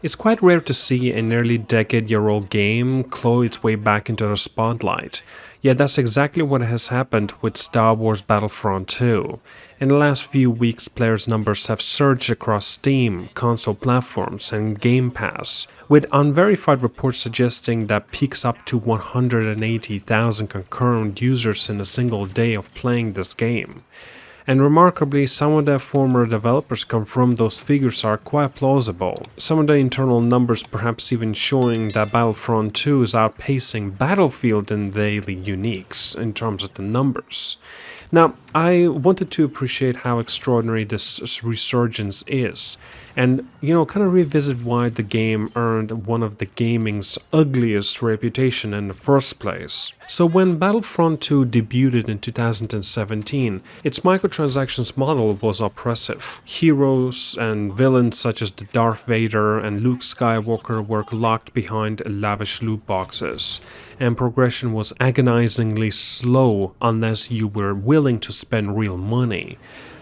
It's quite rare to see a nearly decade-year-old game claw its way back into the spotlight. Yet that's exactly what has happened with Star Wars Battlefront 2. In the last few weeks, players' numbers have surged across Steam, console platforms, and Game Pass, with unverified reports suggesting that peaks up to 180,000 concurrent users in a single day of playing this game. And remarkably, some of the former developers confirmed those figures are quite plausible. Some of the internal numbers perhaps even showing that Battlefront 2 is outpacing Battlefield in daily uniques in terms of the numbers. Now, I wanted to appreciate how extraordinary this resurgence is, and kind of revisit why the game earned one of the gaming's ugliest reputation in the first place. So when Battlefront 2 debuted in 2017, its microtransactions model was oppressive. Heroes and villains such as the Darth Vader and Luke Skywalker were locked behind lavish loot boxes, and progression was agonizingly slow unless you were willing to spend real money.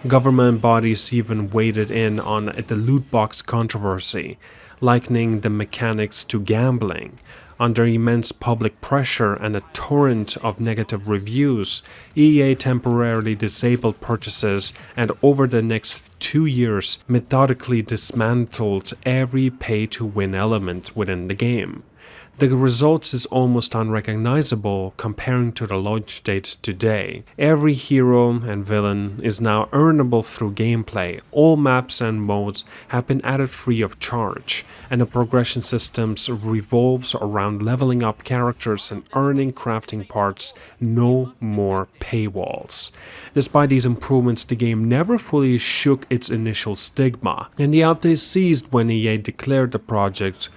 Government bodies even waded in on the loot box controversy, likening the mechanics to gambling. Under immense public pressure and a torrent of negative reviews, EA temporarily disabled purchases and over the next 2 years methodically dismantled every pay-to-win element within the game. The results is almost unrecognizable comparing to the launch date today. Every hero and villain is now earnable through gameplay. All maps and modes have been added free of charge, and the progression systems revolves around leveling up characters and earning crafting parts. No more paywalls. Despite these improvements, the game never fully shook its initial stigma, and the update ceased when EA declared the project,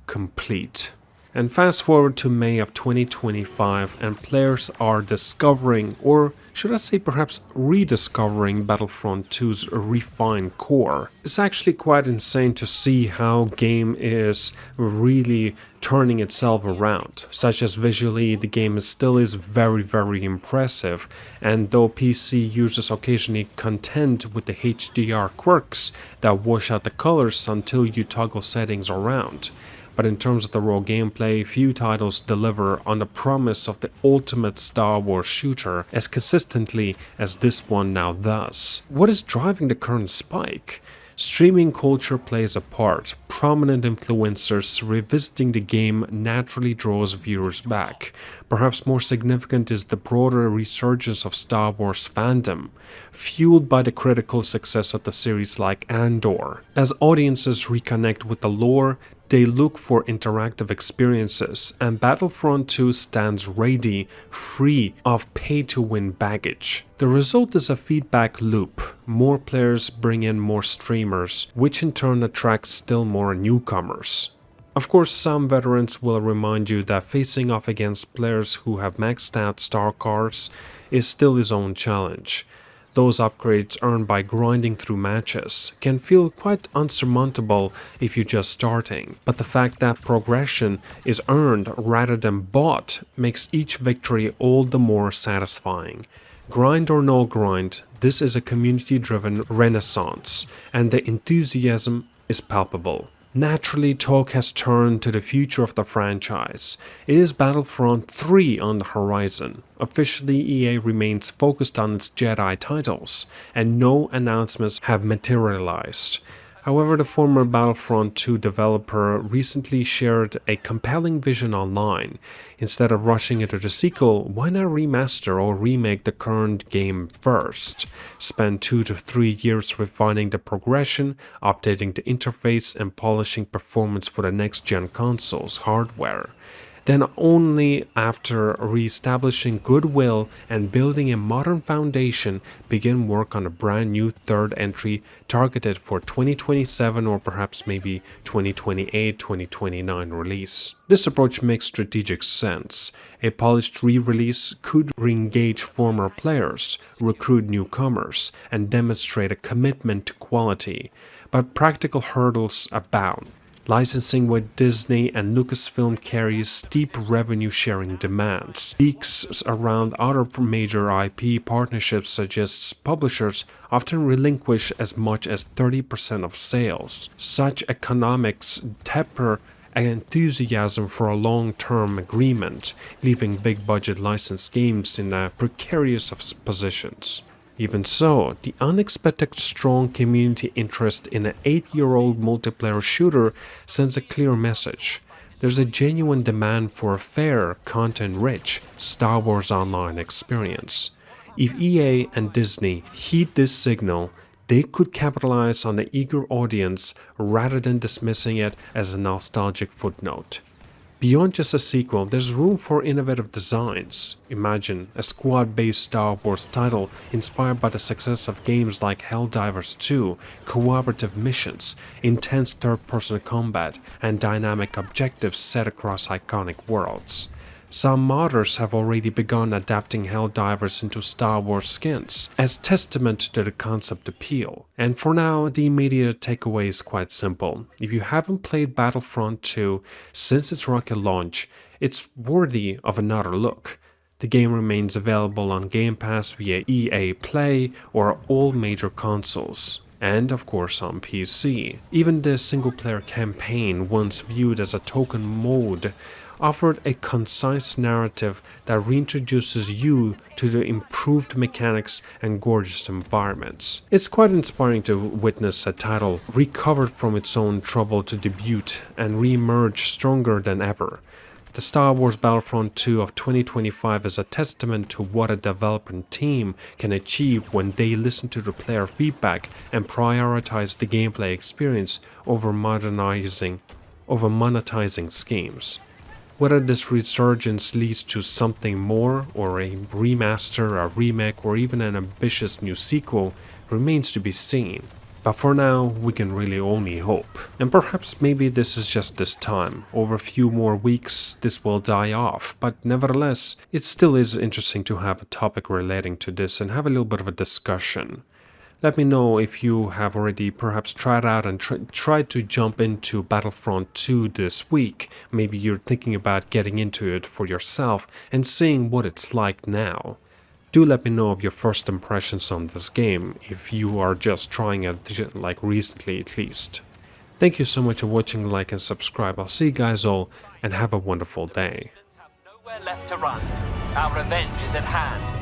complete. And fast forward to May of 2025 and players are discovering, or should I say perhaps rediscovering, Battlefront 2's refined core. It's actually quite insane to see how game is really turning itself around, such as visually the game still is very impressive, and though PC users occasionally contend with the HDR quirks that wash out the colors until you toggle settings around. But in terms of the raw gameplay, few titles deliver on the promise of the ultimate Star Wars shooter as consistently as this one now does. What is driving the current spike? Streaming culture plays a part. Prominent influencers revisiting the game naturally draws viewers back. Perhaps more significant is the broader resurgence of Star Wars fandom, fueled by the critical success of the series like Andor. As audiences reconnect with the lore, they look for interactive experiences, and Battlefront 2 stands ready, free of pay-to-win baggage. The result is a feedback loop. More players bring in more streamers, which in turn attracts still more newcomers. Of course, some veterans will remind you that facing off against players who have maxed out star cards is still his own challenge. Those upgrades earned by grinding through matches can feel quite unsurmountable if you're just starting, but the fact that progression is earned rather than bought makes each victory all the more satisfying. Grind or no grind, this is a community-driven renaissance, and the enthusiasm is palpable. Naturally, talk has turned to the future of the franchise. It is Battlefront 3 on the horizon. Officially, EA remains focused on its Jedi titles, and no announcements have materialized. However, the former Battlefront 2 developer recently shared a compelling vision online. Instead of rushing into the sequel, why not remaster or remake the current game first? Spend 2 to 3 years refining the progression, updating the interface, and polishing performance for the next-gen console's hardware. Then only after re-establishing goodwill and building a modern foundation, begin work on a brand new third entry targeted for 2027 or perhaps maybe 2028-2029 release. This approach makes strategic sense. A polished re-release could re-engage former players, recruit newcomers, and demonstrate a commitment to quality. But practical hurdles abound. Licensing with Disney and Lucasfilm carries steep revenue-sharing demands. Leaks around other major IP partnerships suggests publishers often relinquish as much as 30% of sales. Such economics temper enthusiasm for a long-term agreement, leaving big-budget licensed games in a precarious of positions. Even so, the unexpected strong community interest in an 8-year-old multiplayer shooter sends a clear message. There's a genuine demand for a fair, content-rich Star Wars Online experience. If EA and Disney heed this signal, they could capitalize on the eager audience rather than dismissing it as a nostalgic footnote. Beyond just a sequel, there's room for innovative designs. Imagine a squad-based Star Wars title inspired by the success of games like Helldivers 2, cooperative missions, intense third-person combat, and dynamic objectives set across iconic worlds. Some modders have already begun adapting Helldivers into Star Wars skins, as testament to the concept appeal. And for now, the immediate takeaway is quite simple. If you haven't played Battlefront 2 since its rocket launch, it's worthy of another look. The game remains available on Game Pass via EA Play or all major consoles. And of course on PC. Even the single-player campaign, once viewed as a token mode, offered a concise narrative that reintroduces you to the improved mechanics and gorgeous environments. It's quite inspiring to witness a title recovered from its own trouble to debut and re-emerge stronger than ever. The Star Wars Battlefront 2 of 2025 is a testament to what a development team can achieve when they listen to the player feedback and prioritize the gameplay experience over monetizing schemes. Whether this resurgence leads to something more, or a remaster, a remake, or even an ambitious new sequel remains to be seen. But for now, we can really only hope. And perhaps maybe this is just this time. Over a few more weeks, this will die off. But nevertheless, it still is interesting to have a topic relating to this and have a little bit of a discussion. Let me know if you have already perhaps tried out and tried to jump into Battlefront 2 this week. Maybe you're thinking about getting into it for yourself and seeing what it's like now. Do let me know of your first impressions on this game, if you are just trying it like recently at least. Thank you so much for watching, like and subscribe. I'll see you guys all and have a wonderful day. Nowhere left to run. Our revenge is at hand.